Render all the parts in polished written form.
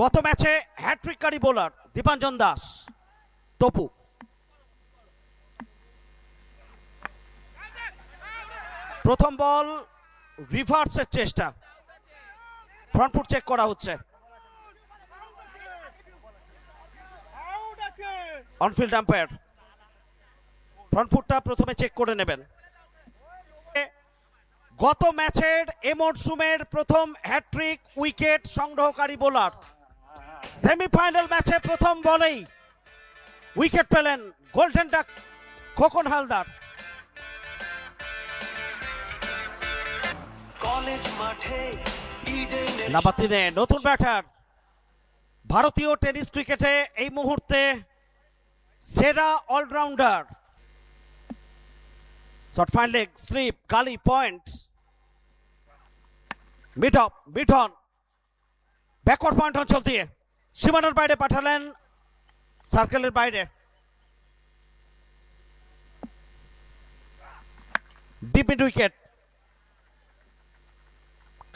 গত ম্যাচে হ্যাট্রিককারী বোলার দীপাঞ্জন দাস তপু। প্রথম বল রিভার্সের চেষ্টা, ফ্রন্ট ফুট চেক করা হচ্ছে। অনফিল্ড আম্পায়ার ফ্রন্ট ফুটটা প্রথমে চেক করে নেবেন। গত ম্যাচের এ মরশুমের প্রথম হ্যাট্রিক উইকেট সংগ্রহকারী বোলার সেমিফাইনাল ম্যাচে প্রথম বলেই উইকেট পেলেন golden duck Khokon Haldar. College মাঠে লাবাতিনে নতুন ব্যাটার, ভারতীয় টেনিস ক্রিকেটে এই মুহূর্তে সেরা allrounder. Short fine leg slip কালি পয়েন্ট, মিঠন ব্যাকওয়ার্ড পয়েন্ট অঞ্চল দিয়ে সীমানার বাইরে পাঠালেন, সার্কেলের বাইরে। ডিপ মিড উইকেট,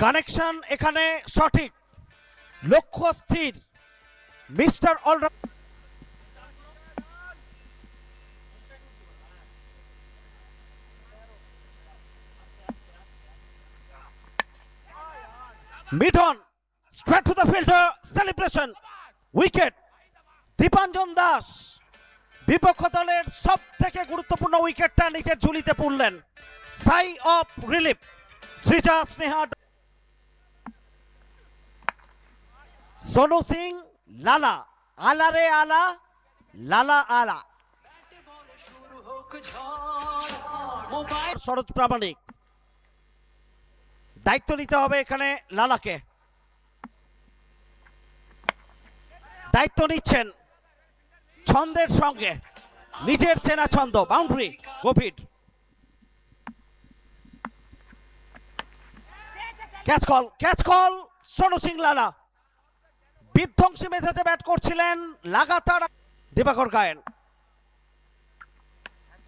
কানেকশন এখানে সঠিক, লক্ষ্য স্থির mister allrounder. Mithun straight to the fielder, celebration, wicket. Dipanjan Das বিপক্ষ দলের সব থেকে গুরুত্বপূর্ণ উইকেটটা নিচের ঝুলিতে পুরলেন। সাই অফ রিলিফ সৃজা স্নেহা। সোনু সিং লালা, আলা রে আলা, লালা আলা। সরোজ প্রামাণিক, দায়িত্ব নিতে হবে এখানে লালাকে। দায়িত্ব নিচ্ছেন ছন্দের সঙ্গে, নিজের চেনা ছন্দ, বাউন্ডারি গভীর। ক্যাচ কল সোনু সিং লালা। বিধ্বংসী মেজাজে ব্যাট করছিলেন লাগাতার। দিবাকর গায়েন,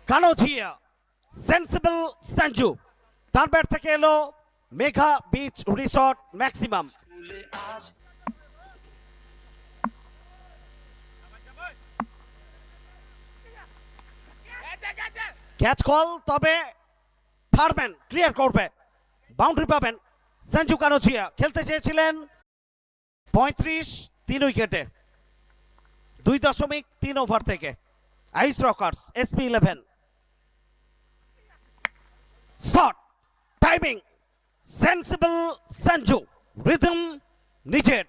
কানোজিয়া, সেন্সিবল সঞ্জু, তার ব্যাট থেকে এলো Megha beach resort maximum. Catch call, তবে থার্ডম্যান ক্লিয়ার করবে, বাউন্ডারি পাবেন। সঞ্জু কানোজিয়া খেলতে চেয়েছিলেন 35 3 উইকেটে 2.3 ওভার থেকে। আইস রকার্স SP11 shot, timing, sensible Sanju, rhythm নিজের।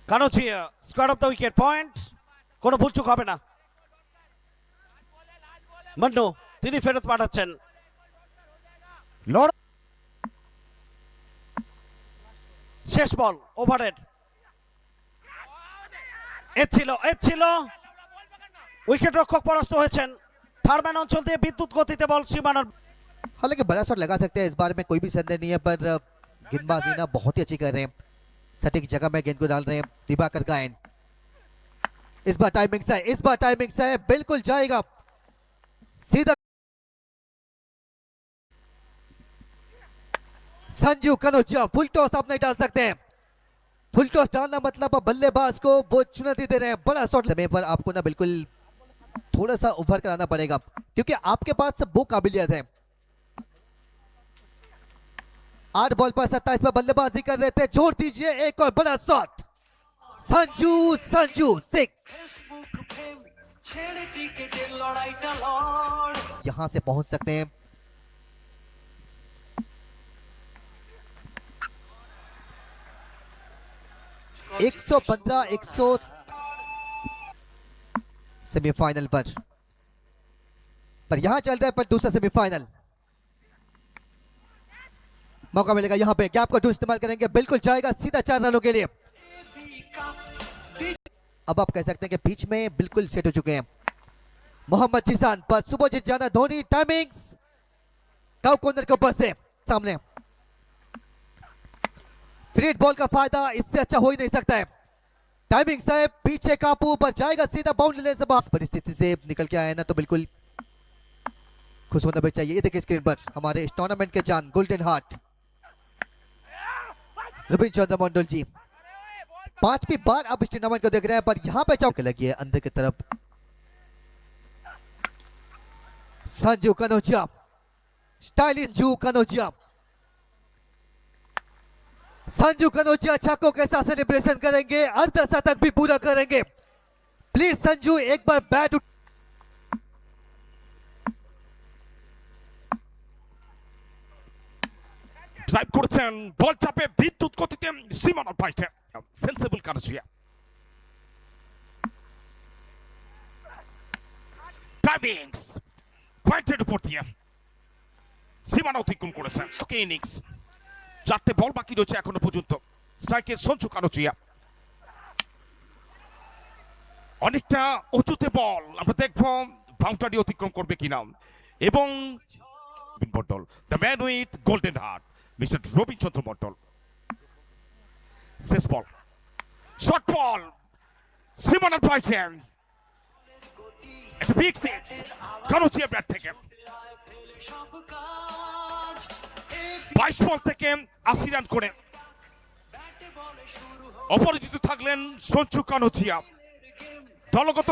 Kanojia square of the wicket point, কোনো ভুলচুক হবে না। মন্নু তিনি ফেরত পাঠাচ্ছেন। শেষ বল ওভারের। এর ছিল উইকেট রক্ষক পরাস্ত হয়েছেন। থার্ডম্যান অঞ্চল দিয়ে বিদ্যুৎ গতিতে বল সীমানার। हालांकि बड़ा शॉट लगा सकते हैं, इस बार में कोई भी संदेह नहीं है, पर गेंदबाजी ना बहुत ही अच्छी कर रहे हैं, सटीक जगह में गेंद को डाल रहे हैं दिवाकर गायन। इस बार टाइमिंग से बिल्कुल जाएगा सीधा। संजू कनोजिया फुल टॉस आप नहीं डाल सकते हैं, फुल टॉस डालना मतलब बल्लेबाज को वो चुनौती दे रहे हैं। बड़ा शॉट समय पर आपको ना बिल्कुल थोड़ा सा उभर कर आना पड़ेगा, क्योंकि आपके पास वो काबिलियत है। 8 बॉल पर 27 पर बल्लेबाजी कर रहे थे, जोड़ दीजिए एक और बड़ा शॉट। संजू 6 यहां से पहुंच सकते हैं। एक 115 सेमीफाइनल पर यहां चल रहा है, पर दूसरा सेमीफाइनल मौका मिलेगा। यहां पे गैप का इस्तेमाल करेंगे, बिल्कुल जाएगा सीधा 4 रनों के लिए। अब आप कह सकते हैं कि बीच में बिल्कुल सेट हो चुके हैं। मोहम्मद जिसान पर सुबोजीत जाना, धोनी टाइमिंग्स काउ कॉर्नर के ऊपर से सामने। फ्रीड बॉल का फायदा इससे अच्छा हो ही नहीं सकता है। टाइमिंग से पीछे काबू पर जाएगा सीधा बाउंड्री लेने से बाहर। परिस्थिति से निकल के आए ना तो बिल्कुल खुश होना भी चाहिए। ये देखिए स्क्रीन पर हमारे इस टूर्नामेंट के जान गोल्डन हार्ट रविचंद्र मंडल जी 5वीं बार आप इस टूर्नामेंट को देख रहे हैं, पर यहाँ पे चौक लगी है अंदर की तरफ। संजू कनौजिया, स्टाइलिश संजू कनौजिया, संजू कनौजिया छक्कों के साथ सेलिब्रेशन करेंगे, अर्धशतक भी पूरा करेंगे। प्लीज संजू एक बार बैट ড্রাইভ করেছেন, বল চাপে বিদ্যুৎ গতিতে সীমানার বাইরে, সেন্সেবল কানুজিয়া। টাইমিংস পয়েন্টের উপর দিয়ে সীমানা অতিক্রম করেছেন। ওকে ইনিংস 4টে বল বাকি রয়েছে এখনো পর্যন্ত। স্ট্রাইকে সঞ্জু কানুজিয়া, অনেকটা উঁচুতে বল, আমরা দেখবো বাউন্ডারি অতিক্রম করবে কিনা। এবং Mondal, the man with golden heart, mister Ravichandra Mondal. শেষ বল, শর্ট বল, সীমানার বাইরে, একটা বিগ সিক্স কানুজিয়া ব্যাট থেকে। 22 বল থেকে 80 রান করে অপরাজিত থাকলেন সঞ্জু কানুজিয়া। দলগত